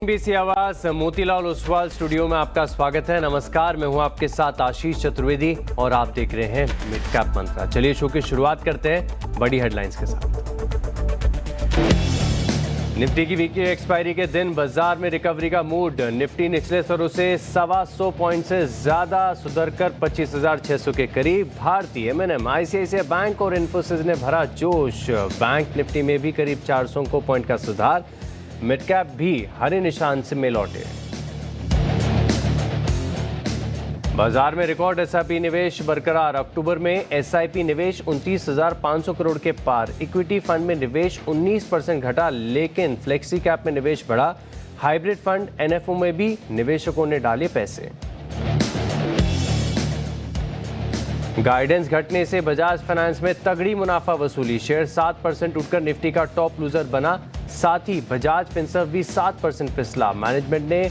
BC आवाज Motilal Oswal studio में आपका स्वागत है। नमस्कार, मैं हूं आपके साथ आशीष चतुर्वेदी और आप देख रहे हैं मिड कैप मंत्रा। चलिए शो की शुरुआत करते हैं बड़ी हेडलाइंस के साथ। निफ्टी की वीकली एक्सपायरी के दिन बाजार में रिकवरी का मूड। निफ्टी निचले स्तरों से 125 पॉइंट से ज्यादा सुधरकर 25,600 के करीब। भारतीय एमएनएम, आईसीआईसीआई बैंक और इन्फोसिस ने भरा जोश। बैंक निफ्टी में भी करीब 400 पॉइंट का सुधार। मिड कैप भी हरे निशान से में लौटे। बाजार में रिकॉर्ड एसआईपी निवेश बरकरार। अक्टूबर में एसआईपी निवेश 29,500 करोड़ के पार। इक्विटी फंड में निवेश 19% घटा, लेकिन फ्लेक्सी कैप में निवेश बढ़ा। हाइब्रिड फंड एनएफओ में भी निवेशकों ने डाले पैसे। गाइडेंस घटने से बजाज फाइनेंस में तगड़ी मुनाफा वसूली। शेयर 7% उठकर निफ्टी का टॉप लूजर बना। साथ ही बजाज फिनसर्व भी 7% फिसला। मैनेजमेंट ने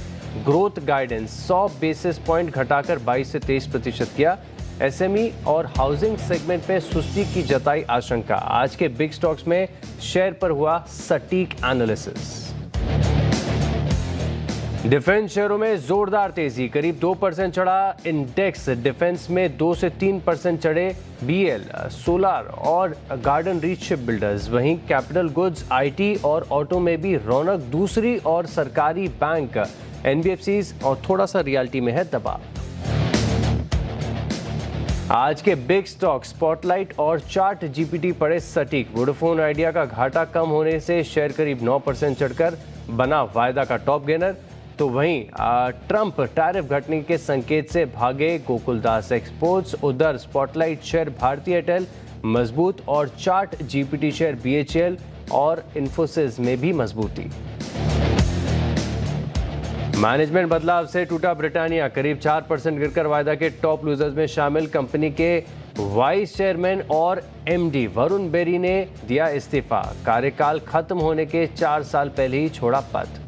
ग्रोथ गाइडेंस 100 बेसिस पॉइंट घटाकर 22 से 23% किया। एसएमई और हाउसिंग सेगमेंट में सुस्ती की जताई आशंका। आज के बिग स्टॉक्स में शेयर पर हुआ सटीक एनालिसिस। डिफेंस शेयरों में जोरदार तेजी, करीब 2% चढ़ा इंडेक्स। डिफेंस में 2 से 3% चढ़े बीएल, सोलार और गार्डन रीच शिप बिल्डर्स। वहीं कैपिटल गुड्स, आईटी और ऑटो में भी रौनक। दूसरी और सरकारी बैंक, एनबीएफसीज और थोड़ा सा रियल्टी में है दबाव। आज के बिग स्टॉक स्पॉटलाइट और चार्ट जीपीटी पड़े सटीक। वोडाफोन आइडिया का घाटा कम होने से शेयर करीब 9% चढ़कर बना वायदा का टॉप गेनर। तो वहीं ट्रंप टैरिफ घटने के संकेत से भागे गोकुलदास एक्सपोर्ट्स। उधर स्पॉटलाइट शेयर भारतीय एयरटेल मजबूत और चार्ट जीपीटी शेयर बीएचईएल और इन्फोसिस में भी मजबूती। मैनेजमेंट बदलाव से टूटा ब्रिटानिया, करीब 4% गिरकर वायदा के टॉप लूजर्स में शामिल। कंपनी के वाइस चेयरमैन और एमडी वरुण बेरी ने दिया इस्तीफा। कार्यकाल खत्म होने के 4 साल पहले ही छोड़ा पद।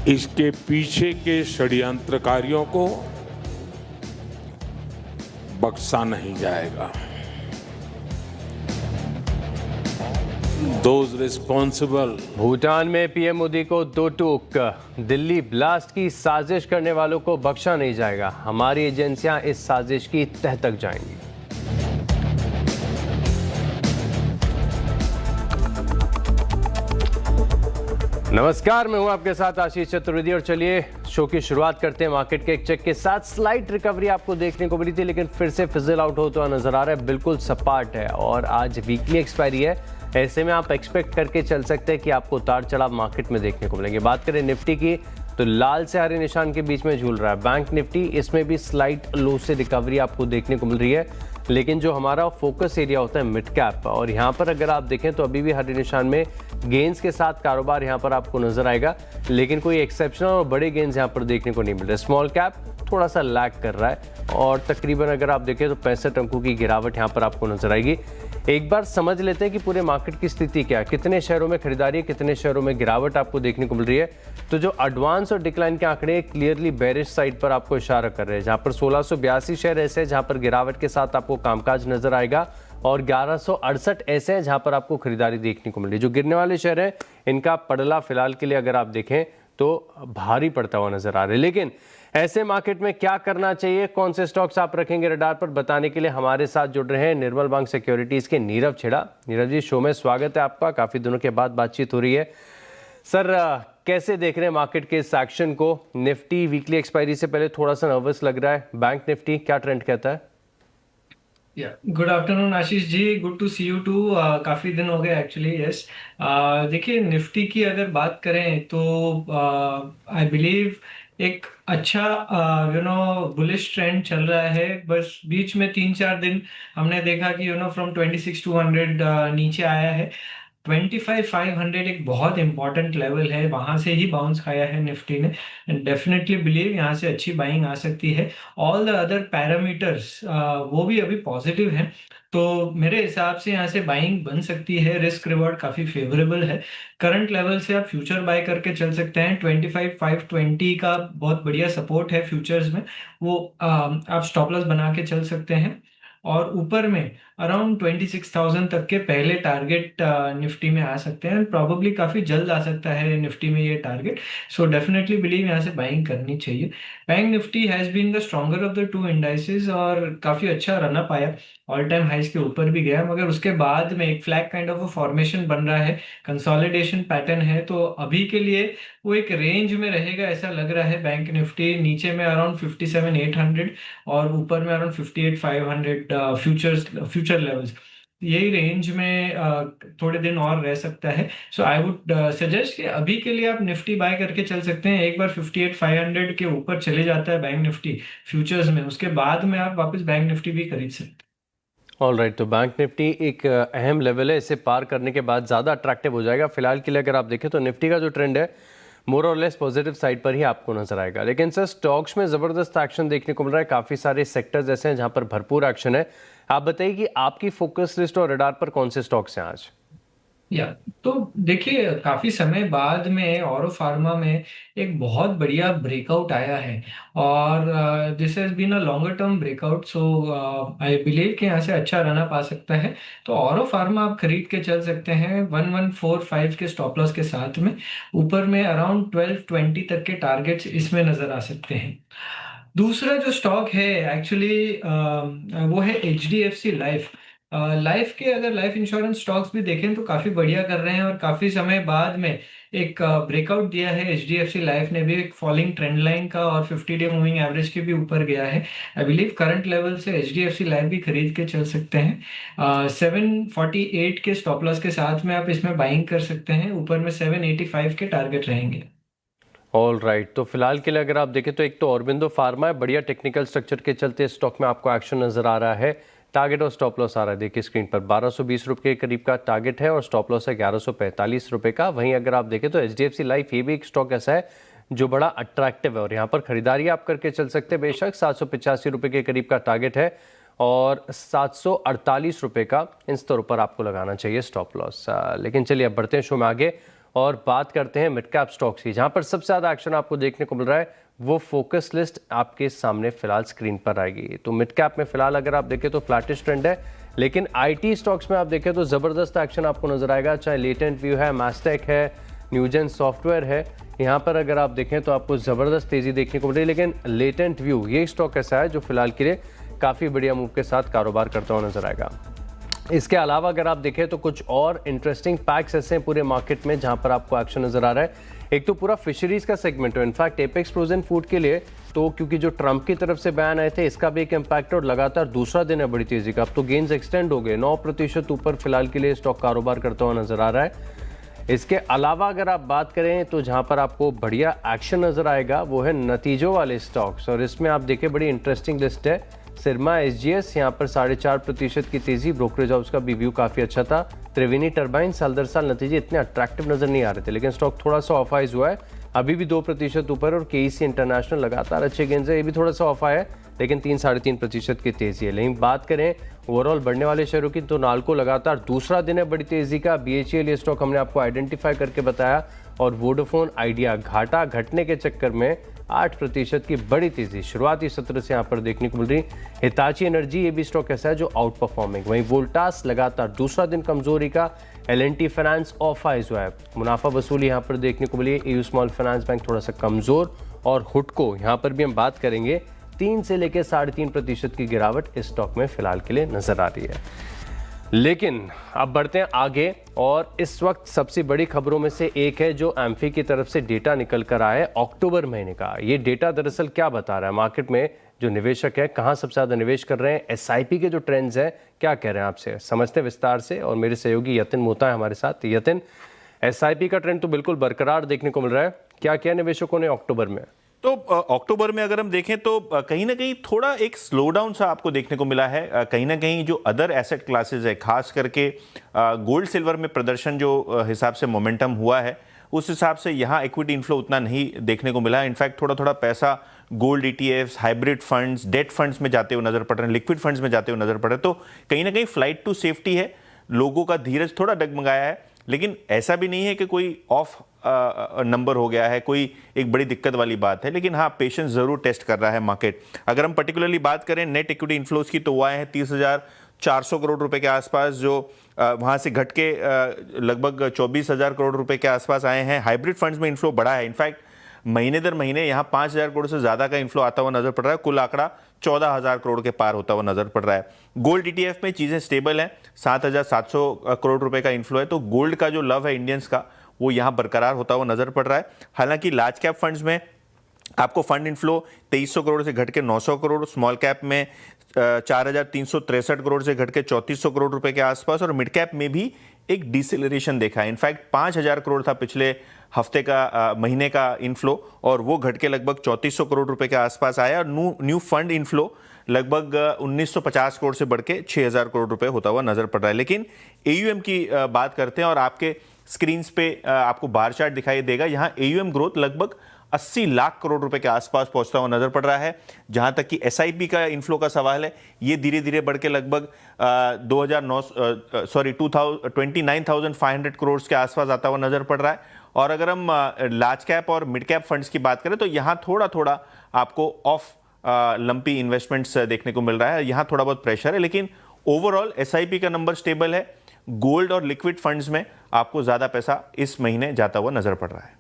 इसके पीछे के षड्यंत्रकारियों को बख्शा नहीं जाएगा। Those responsible। भूटान में पीएम मोदी को 2 टूक। दिल्ली ब्लास्ट की साजिश करने वालों को बख्शा नहीं जाएगा। हमारी एजेंसियां इस साजिश की तह तक जाएंगी। नमस्कार, मैं हूं आपके साथ आशीष चतुर्वेदी और चलिए शो की शुरुआत करते हैं मार्केट के एक चेक के साथ। स्लाइट रिकवरी आपको देखने को मिली थी, लेकिन फिर से फिजल आउट होता नजर आ रहा है। बिल्कुल सपाट है और आज वीकली एक्सपायरी है। ऐसे में आप एक्सपेक्ट करके चल सकते हैं कि आपको उतार चढ़ाव मार्केट में देखने को मिलेंगे। बात करें निफ्टी की तो लाल से हरे निशान के बीच में झूल रहा है बैंक निफ्टी। इसमें भी स्लाइट लो से रिकवरी आपको देखने को मिल रही है, लेकिन जो हमारा फोकस एरिया होता है मिड कैप, और यहाँ पर अगर आप देखें तो अभी भी हरे निशान में गेंस के साथ कारोबार यहाँ पर आपको नजर आएगा, लेकिन कोई एक्सेप्शनल और बड़े गेंस यहाँ पर देखने को नहीं मिल रहे। स्मॉल कैप थोड़ा सा लैग कर रहा है और तकरीबन अगर आप देखें तो 65 अंकों की गिरावट यहाँ पर आपको नजर आएगी। एक बार समझ लेते हैं कि पूरे मार्केट की स्थिति क्या है, कितने शेयरों में खरीदारी है, कितने शेयरों में गिरावट आपको देखने को मिल रही है। तो जो एडवांस और डिक्लाइन के आंकड़े क्लियरली बेरिश साइड पर आपको इशारा कर रहे हैं, जहां पर 1682 शेयर ऐसे हैं जहां पर गिरावट के साथ आपको कामकाज नजर आएगा और 1168 ऐसे हैं जहां पर आपको खरीदारी देखने को मिल रही है। जो गिरने वाले शेयर हैं इनका पड़ला फिलहाल के लिए अगर आप देखें तो भारी पड़ता हुआ नजर आ रहा है। लेकिन ऐसे मार्केट में क्या करना चाहिए, कौन से स्टॉक्स आप रखेंगे रडार पर, बताने के लिए हमारे साथ जुड़ रहे हैं निर्मल बैंक सिक्योरिटीज के नीरव छेड़ा। नीरव जी, शो में स्वागत है आपका। काफी दिनों के बाद बातचीत हो रही है। सर, कैसे देख रहे हैं मार्केट के इस एक्शन को? निफ्टी वीकली एक्सपायरी से पहले थोड़ा सा नर्वस लग रहा है। बैंक निफ्टी क्या ट्रेंड कहता है? Good afternoon Ashish ji, good to see you too. काफी दिन हो गए एक्चुअली। यस, देखिए निफ्टी की अगर बात करें तो आई बिलीव एक अच्छा बुलिश ट्रेंड चल रहा है। बस बीच में 3-4 दिन हमने देखा कि फ्रॉम 26,200 नीचे आया है। 25,500 एक बहुत इंपॉर्टेंट लेवल है, वहां से ही बाउंस खाया है निफ्टी ने। डेफिनेटली बिलीव यहाँ से अच्छी बाइंग आ सकती है। ऑल द अदर पैरामीटर्स वो भी अभी पॉजिटिव हैं, तो मेरे हिसाब से यहाँ से बाइंग बन सकती है। रिस्क रिवॉर्ड काफी फेवरेबल है। करंट लेवल से आप फ्यूचर बाय करके चल सकते हैं। 25,520 का बहुत बढ़िया सपोर्ट है फ्यूचर्स में, वो आप स्टॉप लॉस बना के चल सकते हैं। और ऊपर में अराउंड 26,000 तक के पहले टारगेट निफ्टी में आ सकते हैं, प्रॉबेबली काफी जल्द आ सकता है निफ्टी में ये टारगेट। सो डेफिनेटली बिलीव यहाँ से बाइंग करनी चाहिए। Bank Nifty has been the stronger of the two indices और काफी अच्छा रन अप आया, ऑल टाइम हाइस के ऊपर भी गया, मगर उसके बाद में एक फ्लैग काइंड ऑफ फॉर्मेशन बन रहा है, कंसोलिडेशन पैटर्न है। तो अभी के लिए वो एक रेंज में रहेगा ऐसा लग रहा है। बैंक निफ्टी नीचे में अराउंड 57,800 और ऊपर में अराउंड 58,500 फ्यूचर लेवल्स, यही रेंज में थोड़े दिन और रह सकता है। सो आई वुड सजेस्ट कि अभी के लिए आप निफ्टी बाय करके चल सकते हैं। एक बार 58,500 के ऊपर चले जाता है बैंक निफ्टी फ्यूचर्स में, उसके बाद में आप वापस बैंक निफ्टी भी खरीद सकते हैं। ऑल राइट, तो बैंक निफ्टी एक अहम लेवल है, इसे पार करने के बाद ज़्यादा अट्रैक्टिव हो जाएगा। फिलहाल के लिए अगर आप देखें तो निफ्टी का जो ट्रेंड है मोर और लेस पॉजिटिव साइड पर ही आपको नजर आएगा। लेकिन सर स्टॉक्स में ज़बरदस्त एक्शन देखने को मिल रहा है, काफ़ी सारे सेक्टर्स ऐसे हैं जहां पर भरपूर एक्शन है। आप बताइए कि आपकी फोकस लिस्ट और रडार पर कौन से स्टॉक्स हैं आज? या तो देखिए, काफी समय बाद में औरो फार्मा में एक बहुत बढ़िया ब्रेकआउट आया है और this has been a longer term breakout. So I believe कि यहाँ से अच्छा रन अप आ सकता है। तो औरो फार्मा आप खरीद के चल सकते हैं 1145 के स्टॉप लॉस के साथ में। ऊपर में अराउंड 1220 तक के टारगेट्स इसमें नजर आ सकते हैं। दूसरा जो स्टॉक है एक्चुअली वो है HDFC लाइफ। लाइफ के अगर लाइफ इंश्योरेंस स्टॉक्स भी देखें तो काफी बढ़िया कर रहे हैं और काफी समय बाद में एक ब्रेकआउट दिया है। HDFC लाइफ ने भी एक फॉलिंग ट्रेंड लाइन का और 50-डे मूविंग एवरेज के भी ऊपर गया है। आई बिलीव करंट लेवल से HDFC लाइफ भी खरीद के चल सकते हैं। 748 के स्टॉप लॉस के साथ में आप इसमें बाइंग कर सकते हैं। ऊपर में 785 के टारगेट रहेंगे। ऑल राइट, तो फिलहाल के लिए अगर आप देखें तो एक तो औरबिंदो फार्मा है, बढ़िया टेक्निकल स्ट्रक्चर के चलते स्टॉक में आपको एक्शन नजर आ रहा है। टारगेट और स्टॉप लॉस आ रहा है, देखिए स्क्रीन पर 1220 रुपये के करीब का टारगेट है और स्टॉप लॉस है 1145 रुपये का। वहीं अगर आप देखें तो HDFC लाइफ ये भी एक स्टॉक ऐसा है जो बड़ा अट्रैक्टिव है और यहाँ पर खरीदारी आप करके चल सकते हैं। बेशक 785 रुपये के करीब का टारगेट है और 748 रुपये का इन स्तरों पर आपको लगाना चाहिए स्टॉप लॉस। लेकिन चलिए अब बढ़ते हैं शो में आगे और बात करते हैं मिड कैप स्टॉक्स की, जहां पर सबसे ज़्यादा एक्शन आपको देखने को मिल रहा है। वो फोकस लिस्ट आपके सामने फिलहाल स्क्रीन पर आएगी। तो मिड कैप में फिलहाल अगर आप देखें तो फ्लैटिश ट्रेंड है, लेकिन IT स्टॉक्स में आप देखें तो ज़बरदस्त एक्शन आपको नजर आएगा। चाहे लेटेंट व्यू है, मैस्टेक है, न्यूजेन सॉफ्टवेयर है, यहाँ पर अगर आप देखें तो आपको ज़बरदस्त तेज़ी देखने को मिल रही है। लेकिन लेटेंट व्यू ये स्टॉक ऐसा है जो फिलहाल के लिए काफ़ी बढ़िया मूव के साथ कारोबार करता हुआ नजर आएगा। इसके अलावा अगर आप देखें तो कुछ और इंटरेस्टिंग पैक्स ऐसे हैं पूरे मार्केट में जहां पर आपको एक्शन नजर आ रहा है। एक तो पूरा फिशरीज का सेगमेंट है, इनफैक्ट एपेक्स फ्रोजन फूड के लिए तो क्योंकि जो ट्रंप की तरफ से बयान आए थे इसका भी एक इम्पैक्ट और लगातार दूसरा दिन है बड़ी तेजी का। अब तो गेन्स एक्सटेंड हो गए, 9% ऊपर फिलहाल के लिए स्टॉक कारोबार करता हुआ नजर आ रहा है। इसके अलावा अगर आप बात करें तो जहां पर आपको बढ़िया एक्शन नजर आएगा वो है नतीजों वाले स्टॉक्स और इसमें आप देखें बड़ी इंटरेस्टिंग लिस्ट है। सिरमा SGS यहाँ पर 4.5% की तेजी, ब्रोकरेज हाउस का भी व्यू काफ़ी अच्छा था। त्रिवेणी टर्बाइन साल दर साल नतीजे इतने अट्रैक्टिव नजर नहीं आ रहे थे, लेकिन स्टॉक थोड़ा सा ऑफ आइज हुआ है, अभी भी 2% ऊपर। और KEC इंटरनेशनल लगातार अच्छे गेंस है, ये भी थोड़ा सा ऑफ आया है, लेकिन 3-3.5% की तेजी है। लेकिन बात करें ओवरऑल बढ़ने वाले शेयरों की तो नाल्को लगातार दूसरा दिन है बड़ी तेजी का। BHEL ये स्टॉक हमने आपको आइडेंटिफाई करके बताया और वोडाफोन आइडिया घाटा घटने के चक्कर में 8% की बड़ी तेजी शुरुआती सत्र से यहाँ पर देखने को मिल रही। हिताची एनर्जी ये भी स्टॉक ऐसा है जो आउट परफॉर्मिंग। वहीं वोल्टास लगातार दूसरा दिन कमजोरी का। L&T फाइनेंस ऑफ आइज हुआ है, मुनाफा वसूली यहाँ पर देखने को मिली। EU स्मॉल फाइनेंस बैंक थोड़ा सा कमजोर और हुडको यहाँ पर भी हम बात करेंगे 3 से लेकर 3.5% की गिरावट इस स्टॉक में फिलहाल के लिए नजर आ रही है। लेकिन अब बढ़ते हैं आगे और इस वक्त सबसे बड़ी खबरों में से एक है जो एम्फी की तरफ से डेटा निकल कर आया है अक्टूबर महीने का। ये डेटा दरअसल क्या बता रहा है, मार्केट में जो निवेशक है कहाँ सबसे ज़्यादा निवेश कर रहे हैं, SIP के जो ट्रेंड्स हैं क्या कह रहे हैं, आपसे समझते हैं विस्तार से। और मेरे सहयोगी यतिन मोहता है हमारे साथ। यतिन, SIP का ट्रेंड तो बिल्कुल बरकरार देखने को मिल रहा है, क्या किया निवेशकों ने अक्टूबर में? तो अक्टूबर में अगर हम देखें तो कहीं ना कहीं थोड़ा एक स्लो डाउन सा आपको देखने को मिला है। कहीं ना कहीं जो अदर एसेट क्लासेस है, खास करके गोल्ड सिल्वर में प्रदर्शन जो हिसाब से मोमेंटम हुआ है उस हिसाब से यहाँ इक्विटी इन्फ्लो उतना नहीं देखने को मिला है। इनफैक्ट थोड़ा थोड़ा पैसा gold ETFs, hybrid funds, date funds में जाते हुए नजर पड़ रहे हैं, लिक्विड फंड्स में जाते हुए नजर पड़ रहे हैं। तो कहीं ना कहीं फ्लाइट टू सेफ्टी है, लोगों का धीरज थोड़ा डगमगाया है, लेकिन ऐसा भी नहीं है कि कोई ऑफ नंबर हो गया है, कोई एक बड़ी दिक्कत वाली बात है। लेकिन हाँ, पेशेंस जरूर टेस्ट कर रहा है मार्केट। अगर हम पर्टिकुलरली बात करें नेट इक्विटी इन्फ्लोज की तो वो आए हैं 400 करोड़ रुपए के आसपास, जो वहाँ से घट के लगभग 24,000 करोड़ रुपए के आसपास आए हैं। हाइब्रिड फंड्स में इन्फ्लो बढ़ा है, इनफैक्ट महीने दर महीने यहाँ 5,000 करोड़ से ज़्यादा का इन्फ्लो आता हुआ नजर पड़ रहा है। कुल आंकड़ा 14,000 करोड़ के पार होता हुआ नजर पड़ रहा है। गोल्ड ETF में चीज़ें स्टेबल हैं, 7,700 करोड़ रुपए का इन्फ्लो है, तो गोल्ड का जो लव है इंडियंस का वो यहाँ बरकरार होता हुआ नजर पड़ रहा है। हालांकि लार्ज कैप फंड्स में आपको फंड इन्फ्लो 2300 करोड़ से घट के 900 करोड़, स्मॉल कैप में 4,363 करोड़ से घट के 3,400 करोड़ रुपए के आसपास, और मिड कैप में भी एक डिसेलरेशन देखा है। इनफैक्ट 5,000 करोड़ था पिछले हफ्ते का महीने का इन्फ्लो, और वो घट के लगभग 3,400 करोड़ रुपए के आसपास आया, और न्यू फंड इन्फ्लो लगभग 1,950 करोड़ से बढ़ के 6,000 करोड़ रुपए होता हुआ नजर पड़ रहा है। लेकिन AUM की बात करते हैं, और आपके स्क्रीन पे आपको बार चार्ट दिखाई देगा। यहाँ AUM ग्रोथ लगभग 80 लाख करोड़ रुपए के आसपास पहुंचता हुआ नजर पड़ रहा है। जहां तक कि SIP का इन्फ्लो का सवाल है, ये धीरे धीरे बढ़ के लगभग 29,500 करोड़ के आसपास आता हुआ नजर पड़ रहा है। और अगर हम लार्ज कैप और मिड कैप फंड्स की बात करें तो यहाँ थोड़ा थोड़ा आपको ऑफ लंपी इन्वेस्टमेंट्स देखने को मिल रहा है, यहाँ थोड़ा बहुत प्रेशर है। लेकिन ओवरऑल SIP का नंबर स्टेबल है। गोल्ड और लिक्विड फंड्स में आपको ज्यादा पैसा इस महीने जाता हुआ नजर पड़ रहा है।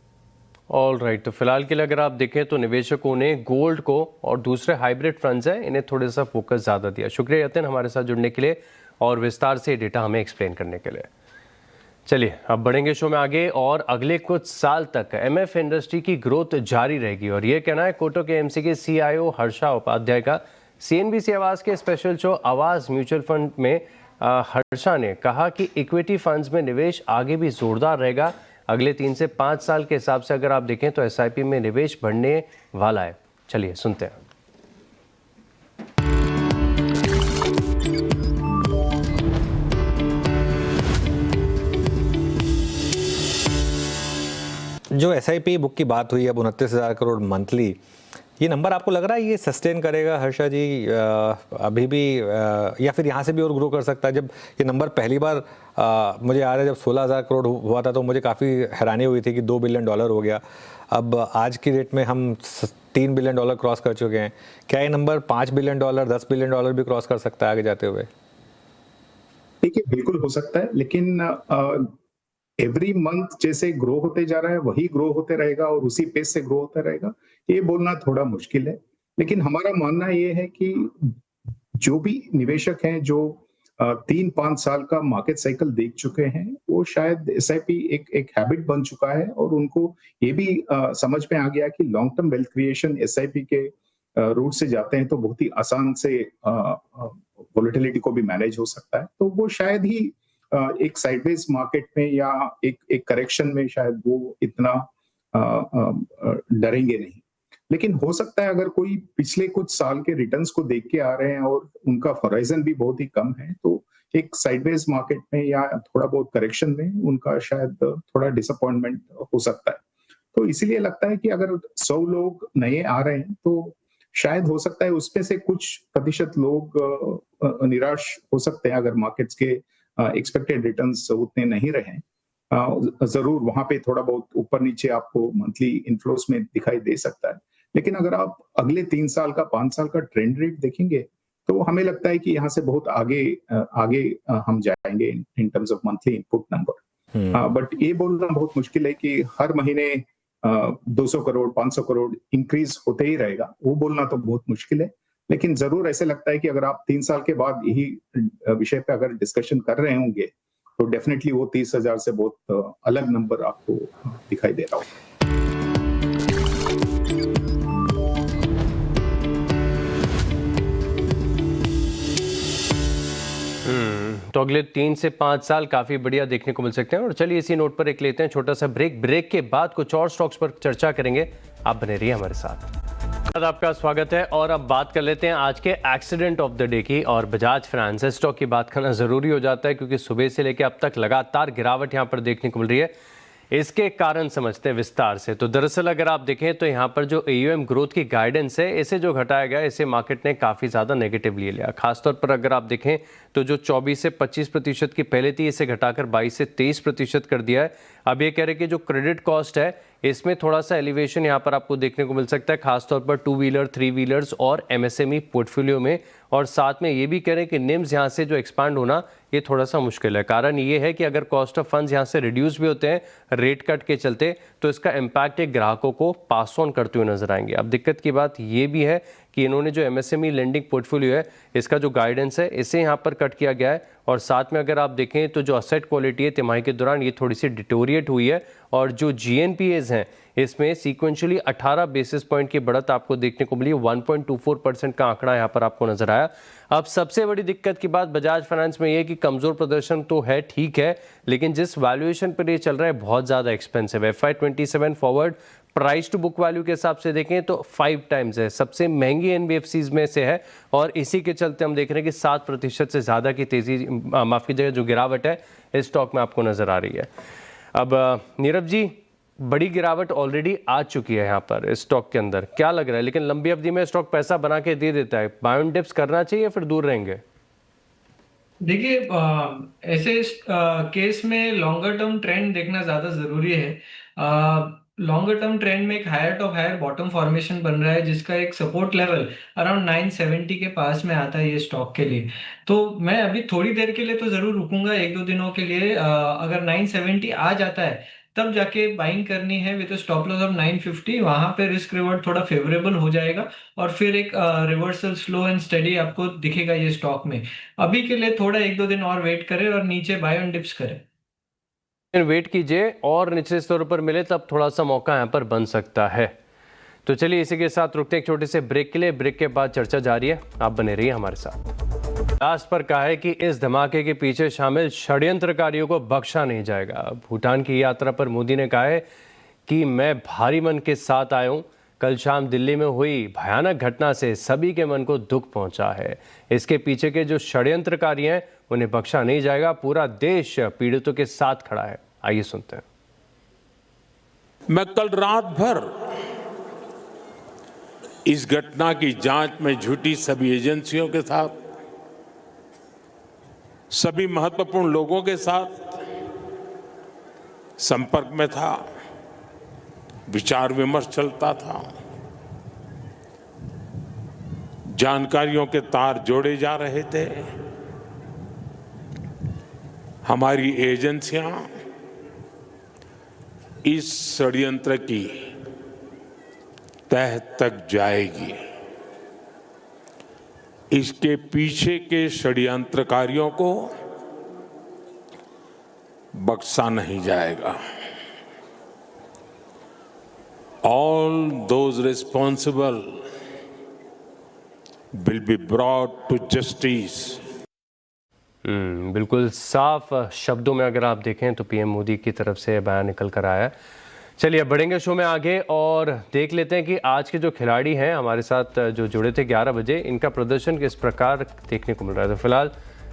ऑल राइट, तो फिलहाल के लिए अगर आप देखें तो निवेशकों ने गोल्ड को और दूसरे हाइब्रिड फंड्स हैं इन्हें थोड़ा सा फोकस ज़्यादा दिया। शुक्रिया यतिन हमारे साथ जुड़ने के लिए और विस्तार से डेटा हमें एक्सप्लेन करने के लिए। चलिए अब बढ़ेंगे शो में आगे, और अगले कुछ साल तक MF इंडस्ट्री की ग्रोथ जारी रहेगी, और ये कहना है कोटक AMC के CIO हर्षा उपाध्याय का। CNBC आवाज़ के स्पेशल शो आवाज़ म्यूचुअल फंड में हर्षा ने कहा कि इक्विटी फंड्स में निवेश आगे भी जोरदार रहेगा। अगले 3 से 5 साल के हिसाब से अगर आप देखें तो SIP में निवेश बढ़ने वाला है। चलिए सुनते हैं। जो SIP बुक की बात हुई अब 29,000 करोड़ मंथली, ये नंबर आपको लग रहा है ये सस्टेन करेगा हर्षा जी अभी भी, या फिर यहाँ से भी और ग्रो कर सकता है? जब ये नंबर पहली बार मुझे याद है जब 16,000 करोड़ हुआ था तो मुझे काफ़ी हैरानी हुई थी कि $2 बिलियन हो गया। अब आज की डेट में हम $3 बिलियन क्रॉस कर चुके हैं। क्या ये नंबर $5 बिलियन, $10 बिलियन भी क्रॉस कर सकता है आगे जाते हुए? देखिए बिल्कुल हो सकता है, लेकिन एवरी मंथ जैसे ग्रो होते जा रहा है वही ग्रो होते रहेगा और उसी पेस से ग्रो होता रहेगा, ये बोलना थोड़ा मुश्किल है। लेकिन हमारा मानना ये है कि जो भी निवेशक हैं जो 3-5 साल का मार्केट साइकिल देख चुके हैं, वो शायद SIP एक हैबिट बन चुका है, और उनको ये भी समझ में आ गया कि long term wealth creation SIP के रूट से जाते हैं तो बहुत ही आसान से वोलेटिलिटी को भी मैनेज हो सकता है। तो वो शायद ही एक साइडवेज मार्केट में या एक करेक्शन में शायद वो इतना डरेंगे नहीं। लेकिन हो सकता है अगर कोई पिछले कुछ साल के रिटर्न्स को देख के आ रहे हैं और उनका होराइजन भी बहुत ही कम है, तो एक साइडवेज मार्केट में या थोड़ा बहुत करेक्शन में उनका शायद थोड़ा डिसअपॉइंटमेंट हो सकता है। तो इसीलिए लगता है कि अगर 100 लोग नए आ रहे हैं तो शायद हो सकता है उसमें से कुछ प्रतिशत लोग निराश हो सकते हैं अगर मार्केट्स के एक्सपेक्टेड रिटर्न्स उतने नहीं रहे। जरूर वहां पे थोड़ा बहुत ऊपर नीचे आपको मंथली इन्फ्लोस में दिखाई दे सकता है, लेकिन अगर आप अगले 3 साल का 5 साल का ट्रेंड रेट देखेंगे तो हमें लगता है कि यहाँ से बहुत आगे हम जाएंगे in terms of monthly input number. But ये बोलना बहुत मुश्किल है कि हर महीने 200 करोड़ 500 करोड़ इंक्रीज होते ही रहेगा, वो बोलना तो बहुत मुश्किल है। लेकिन जरूर ऐसे लगता है कि अगर आप 3 साल के बाद यही विषय पे अगर डिस्कशन कर रहे होंगे तो डेफिनेटली वो 30,000 से बहुत अलग नंबर आपको दिखाई दे रहा होगा। तो अगले 3 से 5 साल काफ़ी बढ़िया देखने को मिल सकते हैं। और चलिए इसी नोट पर एक लेते हैं छोटा सा ब्रेक के बाद कुछ और स्टॉक्स पर चर्चा करेंगे। आप बने रहिए हमारे साथ। आपका स्वागत है और अब बात कर लेते हैं आज के एक्सीडेंट ऑफ द डे की। और बजाज फाइनेंस स्टॉक की बात करना ज़रूरी हो जाता है क्योंकि सुबह से लेकर अब तक लगातार गिरावट यहाँ पर देखने को मिल रही है। इसके कारण समझते हैं विस्तार से। तो दरअसल अगर आप देखें तो यहाँ पर जो AUM ग्रोथ की गाइडेंस है इसे जो घटाया गया, इसे मार्केट ने काफ़ी ज़्यादा नेगेटिवली लिया। खासतौर पर अगर आप देखें तो जो 24 से 25% की पहले थी इसे घटाकर 22 से 23% कर दिया है। अब ये कह रहे कि जो क्रेडिट कॉस्ट है इसमें थोड़ा सा एलिवेशन यहाँ पर आपको देखने को मिल सकता है, खासतौर पर 2 व्हीलर 3 व्हीलर्स और MSME पोर्टफोलियो में। और साथ में ये भी करें कि निम्स यहाँ से जो एक्सपांड होना ये थोड़ा सा मुश्किल है। कारण ये है कि अगर कॉस्ट ऑफ फंड्स यहाँ से रिड्यूस भी होते हैं रेट कट के चलते, तो इसका इम्पैक्ट एक ग्राहकों को पास ऑन करते हुए नजर आएंगे। अब दिक्कत की बात ये भी है कि इन्होंने जो MSME लेंडिंग पोर्टफोलियो है इसका जो गाइडेंस है इसे यहाँ पर कट किया गया है। और साथ में अगर आप देखें तो जो असेट क्वालिटी है तिमाही के दौरान ये थोड़ी सी डिटोरिएट हुई है। और जो GNPAs हैं इसमें सीक्वेंशियली 18 बेसिस पॉइंट की बढ़त आपको देखने को मिली, 1.24% का आंकड़ा यहाँ पर आपको नजर आया। अब सबसे बड़ी दिक्कत की बात बजाज फाइनेंस में ये है कि कमजोर प्रदर्शन तो है, ठीक है, लेकिन जिस वैल्यूएशन पर ये चल रहा है बहुत ज़्यादा एक्सपेंसिव है। FY27 forward price to book value के हिसाब से देखें तो 5 टाइम्स है, सबसे महंगी NBFCs में से है। और इसी के चलते हम देख रहे हैं कि 7% से ज़्यादा की तेज़ी, माफ़ कीजिएगा, जो गिरावट है इस स्टॉक में आपको नज़र आ रही है। अब नीरव जी, बड़ी गिरावट ऑलरेडी आ चुकी है यहाँ पर इस स्टॉक के अंदर, क्या लग रहा है? लेकिन लंबी अवधि में स्टॉक पैसा बना के दे देता है, बाय ऑन डिप्स करना चाहिए या फिर दूर रहेंगे? देखिए, ऐसे केस में लॉन्गर टर्म ट्रेंड देखना ज्यादा जरूरी है। लॉन्गर टर्म ट्रेंड में एक higher top higher bottom formation बन रहा है जिसका एक सपोर्ट लेवल अराउंड 970 के पास में आता है ये स्टॉक के लिए। तो मैं अभी थोड़ी देर के लिए तो जरूर रुकूंगा, 1-2 दिनों के लिए। अगर 970 आ जाता है तब जाके बाइंग करनी है विद स्टॉप लॉस ऑफ 950। वहां पे रिस्क रिवॉर्ड थोड़ा फेवरेबल हो जाएगा और फिर एक रिवर्सल स्लो एंड स्टडी आपको दिखेगा ये स्टॉक में। अभी के लिए थोड़ा 1-2 दिन और वेट करें और नीचे बाय ऑन डिप्स करें। वेट कीजिए और निचले स्तर पर मिले तब थोड़ा सा मौका यहाँ पर बन सकता है। तो चलिए इसी के साथ रुकते हैं एक छोटे से ब्रेक के लिए। ब्रेक के बाद चर्चा जारी है, आप बने रहिए हमारे साथ। लास्ट पर कहा है कि इस धमाके के पीछे शामिल षड्यंत्रकारियों को बख्शा नहीं जाएगा। भूटान की यात्रा पर मोदी ने कहा है कि मैं भारी मन के साथ आया हूँ। कल शाम दिल्ली में हुई भयानक घटना से सभी के मन को दुख पहुंचा है। इसके पीछे के जो षड्यंत्रकारी हैं उन्हें बख्शा नहीं जाएगा। पूरा देश पीड़ितों के साथ खड़ा है। आइए सुनते हैं। मैं कल रात भर इस घटना की जांच में जुटी सभी एजेंसियों के साथ, सभी महत्वपूर्ण लोगों के साथ संपर्क में था, विचार विमर्श चलता था, जानकारियों के तार जोड़े जा रहे थे। हमारी एजेंसियां इस षड्यंत्र की तह तक जाएगी। इसके पीछे के षड्यंत्रकारियों को बख्शा नहीं जाएगा। All those responsible will be brought to justice. बिल्कुल साफ शब्दों में अगर आप देखें तो PM मोदी की तरफ से बयान निकल कर आया है। चलिए बढ़ेंगे शो में आगे और देख लेते हैं कि आज के जो खिलाड़ी हैं हमारे साथ जो जुड़े थे 11 बजे, इनका प्रदर्शन किस प्रकार देखने को मिल रहा है। तो फिलहाल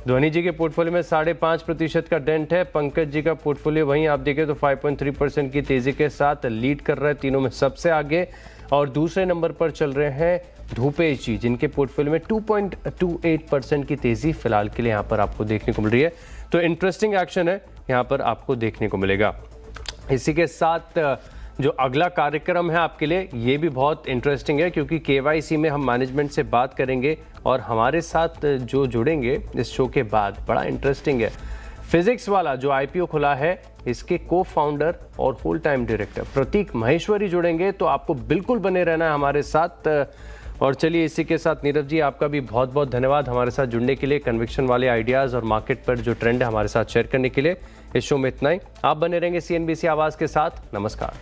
धोनी जी के पोर्टफोलियो में 5.5% का डेंट है। पंकज जी का पोर्टफोलियो वहीं आप देखें तो 5.3% की तेजी के साथ लीड कर रहा है, तीनों में सबसे आगे। और दूसरे नंबर पर चल रहे हैं धूपेश जी, जिनके पोर्टफोलियो में 2.28% की तेजी फिलहाल के लिए यहाँ पर आपको देखने को मिल रही है। तो इंटरेस्टिंग एक्शन है यहाँ पर आपको देखने को मिलेगा। इसी के साथ जो अगला कार्यक्रम है आपके लिए ये भी बहुत इंटरेस्टिंग है, क्योंकि KYC में हम मैनेजमेंट से बात करेंगे और हमारे साथ जो जुड़ेंगे इस शो के बाद बड़ा इंटरेस्टिंग है। फिजिक्स वाला जो IPO खुला है इसके को-फाउंडर और फुल टाइम डायरेक्टर प्रतीक महेश्वरी जुड़ेंगे, तो आपको बिल्कुल बने रहना है हमारे साथ। और चलिए इसी के साथ नीरव जी आपका भी बहुत बहुत धन्यवाद हमारे साथ जुड़ने के लिए, कन्विक्शन वाले आइडियाज़ और मार्केट पर जो ट्रेंड है हमारे साथ शेयर करने के लिए। इस शो में इतना ही, आप बने रहेंगे CNBC आवाज़ के साथ। नमस्कार।